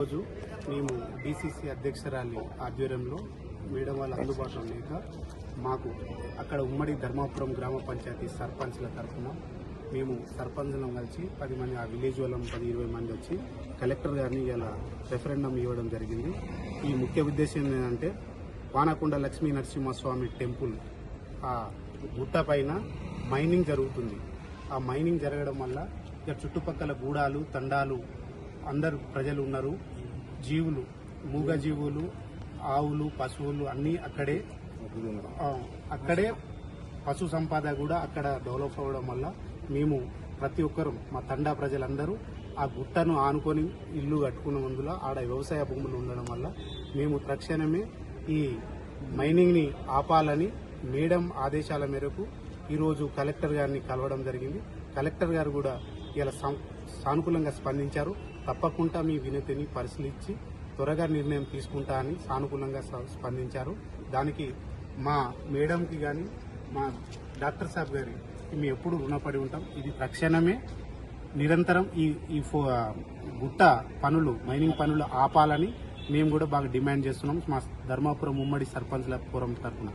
రోజు మేము డిసిసి అధ్యక్షురాలి ఆధ్వర్యంలో మేడం వాళ్ళ అందుబాటులో లేక మాకు అక్కడ ఉమ్మడి ధర్మాపురం గ్రామ పంచాయతీ సర్పంచ్ల తరఫున మేము సర్పంచ్లను కలిసి 10 మంది ఆ విలేజ్ వాళ్ళం 10-20 మంది వచ్చి కలెక్టర్ గారిని ఇలా రెఫరెండం ఇవ్వడం జరిగింది. ఈ ముఖ్య ఉద్దేశం ఏంటంటే వానకొండ లక్ష్మీ నరసింహస్వామి టెంపుల్ ఆ గుట్ట పైన మైనింగ్ జరుగుతుంది. ఆ మైనింగ్ జరగడం వల్ల ఇక చుట్టుపక్కల గూడాలు తండాలు అందరు ప్రజలు ఉన్నారు. జీవులు మూగజీవులు ఆవులు పశువులు అన్నీ అక్కడే పశు సంపద కూడా అక్కడ డెవలప్ అవ్వడం వల్ల మేము ప్రతి ఒక్కరు మా తండా ప్రజలందరూ ఆ గుట్టను ఆనుకొని ఇల్లు కట్టుకున్నందులో ఆడ వ్యవసాయ భూములు ఉండడం వల్ల మేము తక్షణమే ఈ మైనింగ్ ని ఆపాలని మేడం ఆదేశాల మేరకు ఈరోజు కలెక్టర్ గారిని కలవడం జరిగింది. కలెక్టర్ గారు కూడా ఇలా సానుకూలంగా స్పందించారు. తప్పకుండా మీ వినతిని పరిశీలించి త్వరగా నిర్ణయం తీసుకుంటా అని సానుకూలంగా స్పందించారు. దానికి మా మేడంకి కానీ మా డాక్టర్ సాబ్ గారి మేము ఎప్పుడు రుణపడి ఉంటాం. ఇది తక్షణమే నిరంతరం ఈ గుట్ట పనులు మైనింగ్ పనులు ఆపాలని మేము కూడా బాగా డిమాండ్ చేస్తున్నాం మా ధర్మాపురం ఉమ్మడి సర్పంచ్ల ఫోరం తరఫున.